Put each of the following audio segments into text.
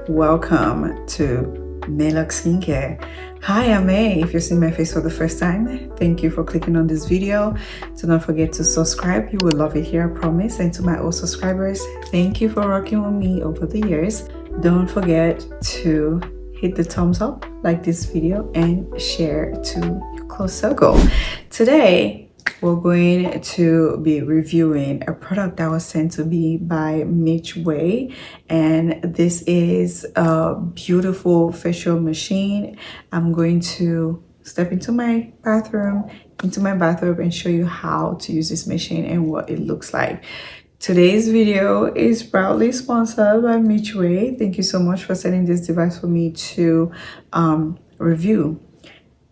welcome to mayLuxeskincare. Hi, I'm May. If you're seeing my face for the first time, thank you for clicking on this video. Do not forget to subscribe. You will love it here, I promise. And to my old subscribers, thank you for rocking with me over the years. Don't forget to hit the thumbs up, like this video, and share to your close circle. Today, we're going to be reviewing a product that was sent to me by Mitchway, and this is a beautiful facial machine. I'm going to step into my bathroom and show you how to use this machine and what it looks like. Today's video is proudly sponsored by Mitchway. Thank you so much for sending this device for me to review.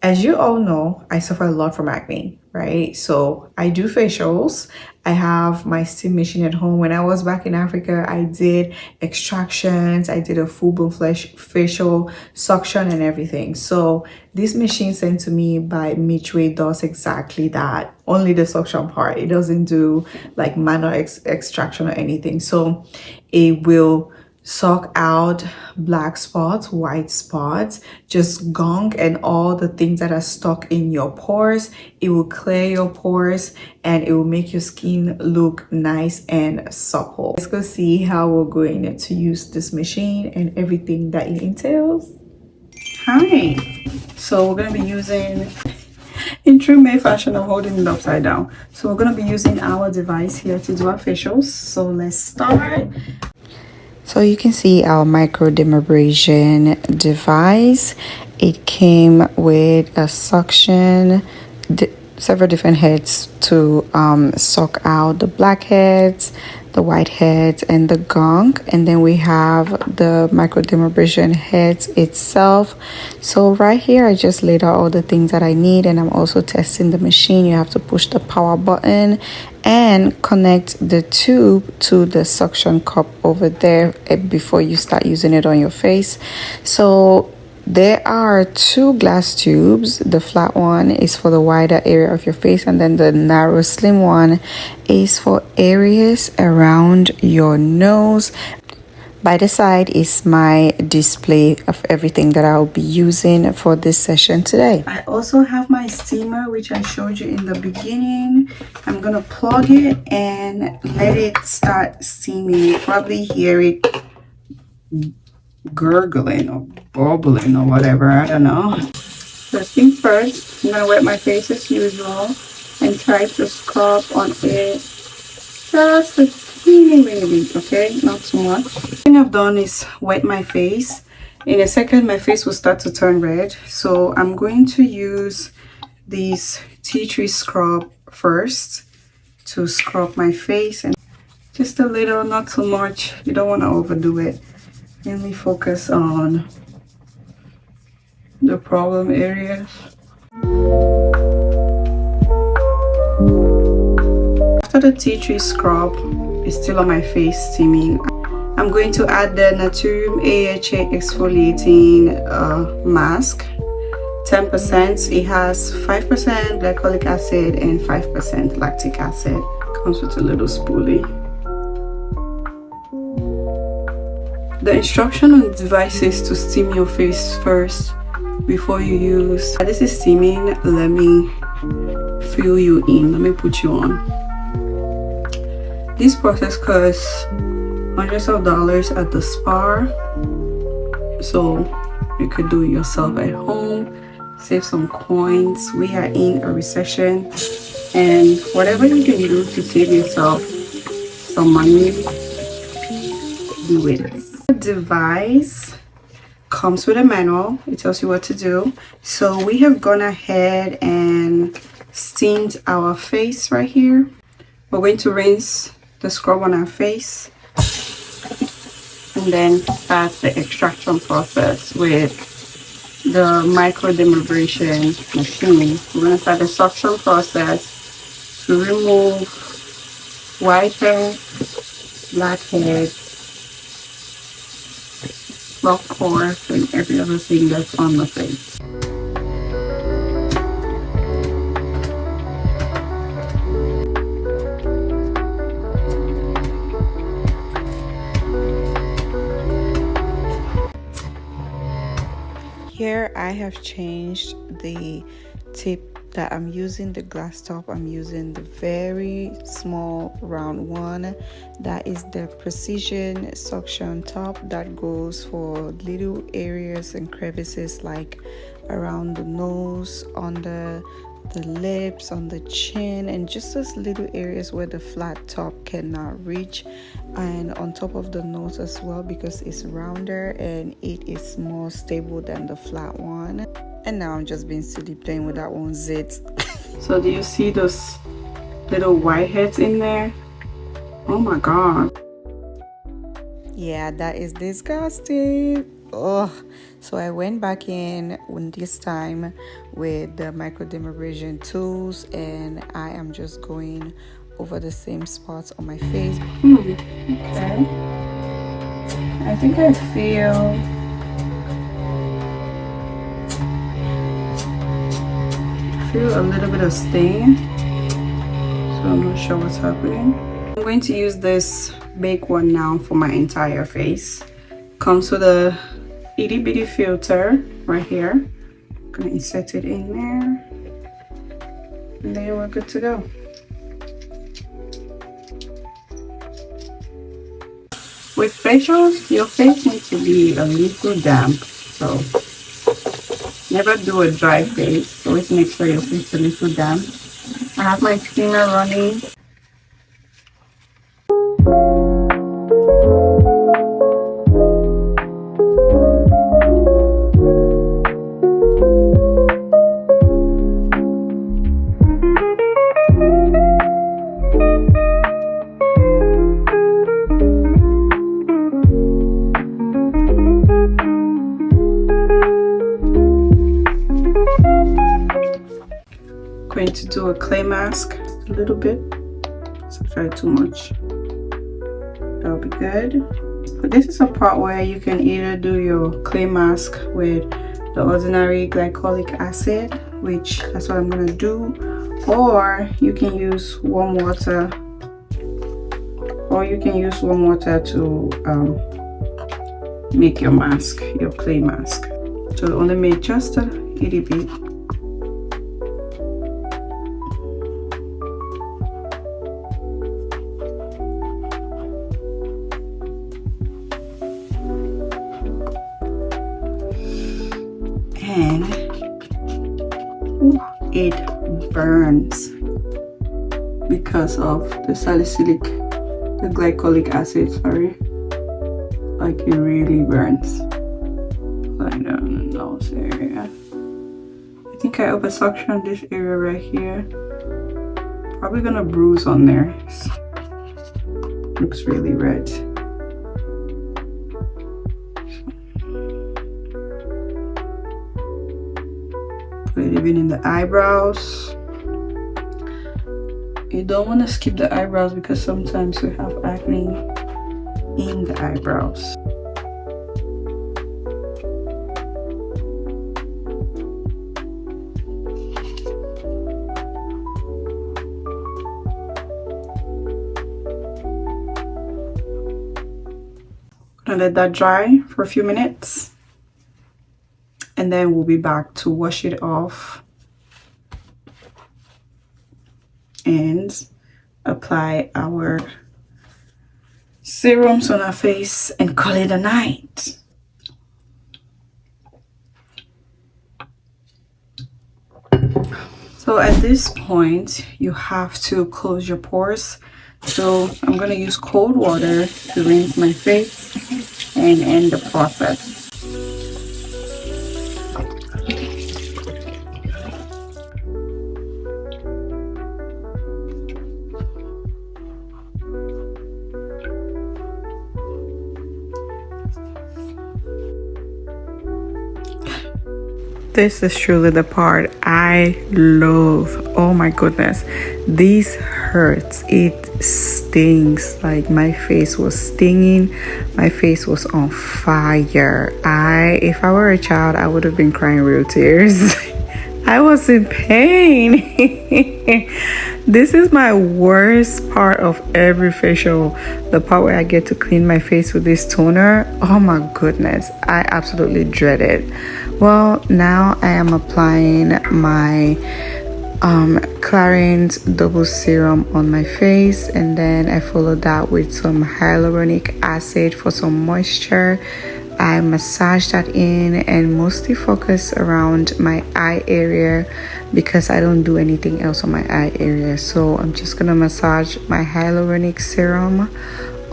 As you all know, I suffer a lot from acne, right? So I do facials. I have my steam machine at home. When I was back in Africa, I did extractions. I did a full-blown facial suction and everything. So this machine sent to me by Mitchway does exactly that. Only the suction part. It doesn't do like manual extraction or anything. So it will suck out black spots, white spots, just gunk and all the things that are stuck in your pores. It will clear your pores and it will make your skin look nice and supple. Let's go see how we're going to use this machine and everything that it entails. Hi, so we're going to be using, in true May fashion, I'm holding it upside down. So we're going to be using our device here to do our facials. So let's start. So you can see our Microdermabrasion device. It came with a suction, several different heads to suck out the blackheads, the whiteheads, and the gunk. And then we have the Microdermabrasion heads itself. So right here, I just laid out all the things that I need, and I'm also testing the machine. You have to push the power button and connect the tube to the suction cup over there before you start using it on your face. So there are two glass tubes. The flat one is for the wider area of your face, and then the narrow slim one is for areas around your nose. By the side is my display of everything that I'll be using for this session today. I also have my steamer, which I showed you in the beginning. I'm gonna plug it and let it start steaming. You probably hear it gurgling or bubbling or whatever, I don't know. First things first, I'm gonna wet my face as usual and try to scrub on it just a teeny bit, okay? Not too much. The thing I've done is wet my face. In a second, my face will start to turn red. So I'm going to use this tea tree scrub first to scrub my face, and just a little, not too much. You don't want to overdo it. Mainly focus on the problem areas. After the tea tree scrub is still on my face steaming, I'm going to add the Naturium AHA exfoliating mask, 10%. It has 5% glycolic acid and 5% lactic acid. Comes with a little spoolie. The instruction on the device is to steam your face first before you use. This is steaming. Let me fill you in. Let me put you on. This process costs hundreds of dollars at the spa, so you could do it yourself at home, save some coins. We are in a recession, and whatever you can do to save yourself some money, do it. The device comes with a manual. It tells you what to do. So we have gone ahead and steamed our face right here. We're going to rinse the scrub on our face and then start the extraction process with the Microdermabrasion machine. We're going to start the suction process to remove whiteheads, blackheads, clogged pores, and every other thing that's on the face. have changed the tip that I'm using, the glass top. I'm using the very small round one. That is the precision suction top that goes for little areas and crevices like around the nose, on the lips, on the chin, and just those little areas where the flat top cannot reach, and on top of the nose as well, because it's rounder and it is more stable than the flat one. And now I'm just being silly playing with that one zit. So do you see those little whiteheads in there? Oh my god. Yeah, that is disgusting. Oh, so I went back in this time with the Microdermabrasion tools, and I am just going over the same spots on my face. Okay. I think I feel a little bit of stain, so I'm not sure what's happening. I'm going to use this big one now for my entire face. Comes with a itty bitty filter right here. I'm gonna insert it in there, and then we're good to go. With facials, your face needs to be a little damp, so never do a dry face. Always make sure your face is a little damp. I have my steamer running. Going to do a clay mask a little bit, so try too much. That'll be good. But this is a part where you can either do your clay mask with the ordinary glycolic acid, which that's what I'm gonna do, or you can use warm water, to make your mask, your clay mask. So only made just a itty bit. And it burns because of the glycolic acid, sorry. Like it really burns. Right on the nose area. I think I over suctioned this area right here. Probably gonna bruise on there. Looks really red. Put it even in the eyebrows. You don't want to skip the eyebrows because sometimes you have acne in the eyebrows. Gonna let that dry for a few minutes, and then we'll be back to wash it off and apply our serums on our face and call it a night. So at this point you have to close your pores, so I'm going to use cold water to rinse my face and end the process. This is truly the part I love. Oh my goodness, this hurts. It stings. Like my face was stinging. My face was on fire. If I were a child, I would have been crying real tears. I was in pain. This is my worst part of every facial, the part where I get to clean my face with this toner. Oh my goodness, I absolutely dread it. Well, now I am applying my Clarins double serum on my face, and then I follow that with some hyaluronic acid for some moisture. I massage that in and mostly focus around my eye area because I don't do anything else on my eye area. So I'm just gonna massage my hyaluronic serum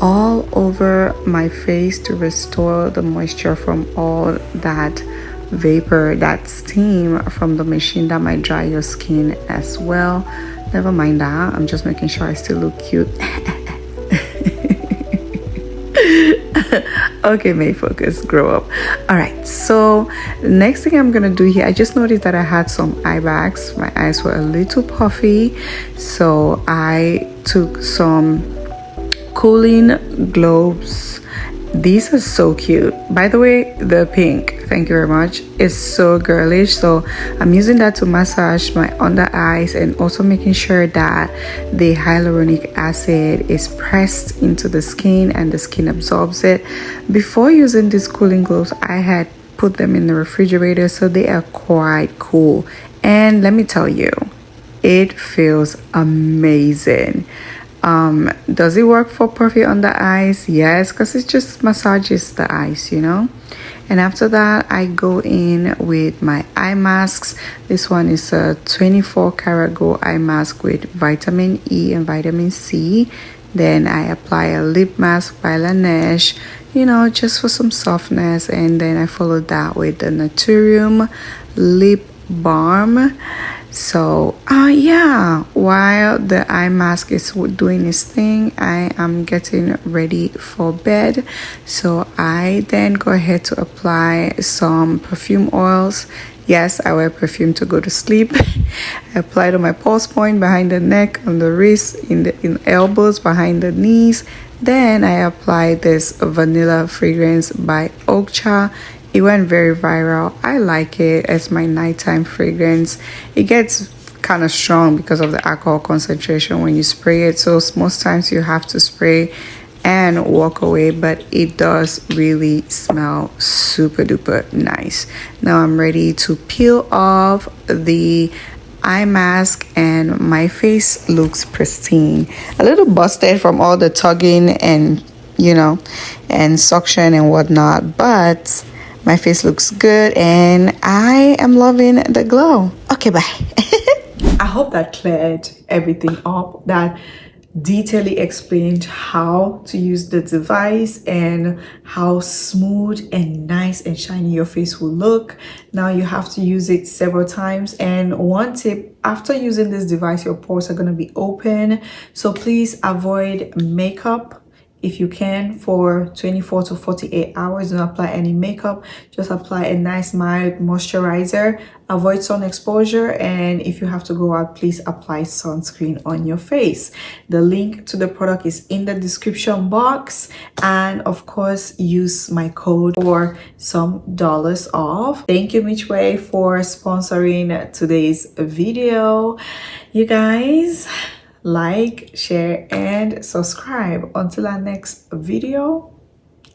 all over my face to restore the moisture from all that vapor, that steam from the machine that might dry your skin as well. Never mind that, I'm just making sure I still look cute. Okay, May, focus, grow up. All right, so the next thing I'm gonna do here, I just noticed that I had some eye bags. My eyes were a little puffy, so I took some cooling globes. These are so cute. By the way, the pink, thank you very much, is so girlish. So I'm using that to massage my under eyes and also making sure that the hyaluronic acid is pressed into the skin and the skin absorbs it. Before using these cooling globes, I had put them in the refrigerator, so they are quite cool. And let me tell you, it feels amazing. Does it work for puffy under eyes? Yes, because it just massages the eyes, you know. And after that, I go in with my eye masks. This one is a 24 karat gold eye mask with vitamin E and vitamin C. Then I apply a lip mask by Laneige, you know, just for some softness. And then I follow that with the Naturium lip balm. So yeah, while the eye mask is doing its thing, I am getting ready for bed. So I then go ahead to apply some perfume oils. Yes, I wear perfume to go to sleep. I apply it on my pulse point, behind the neck, on the wrist, in the elbows, behind the knees. Then I apply this vanilla fragrance by Okcha. It went very viral. I like it as my nighttime fragrance. It gets kind of strong because of the alcohol concentration when you spray it. So most times you have to spray and walk away, but it does really smell super duper nice. Now I'm ready to peel off the eye mask and my face looks pristine. A little busted from all the tugging and, you know, and suction and whatnot, but my face looks good and I am loving the glow. Okay, bye. I hope that cleared everything up, that detailedly explained how to use the device and how smooth and nice and shiny your face will look. Now you have to use it several times, and one tip, after using this device, your pores are going to be open, so please avoid makeup if you can for 24 to 48 hours. Don't apply any makeup, just apply a nice mild moisturizer. Avoid sun exposure, and if you have to go out, please apply sunscreen on your face. The link to the product is in the description box, and of course use my code for some dollars off. Thank you, Mitchway, for sponsoring today's video. You guys, like, share, and subscribe. Until our next video,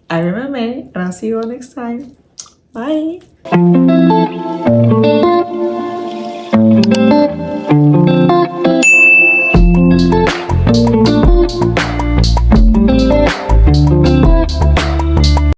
I remember, and I'll see you all next time. Bye.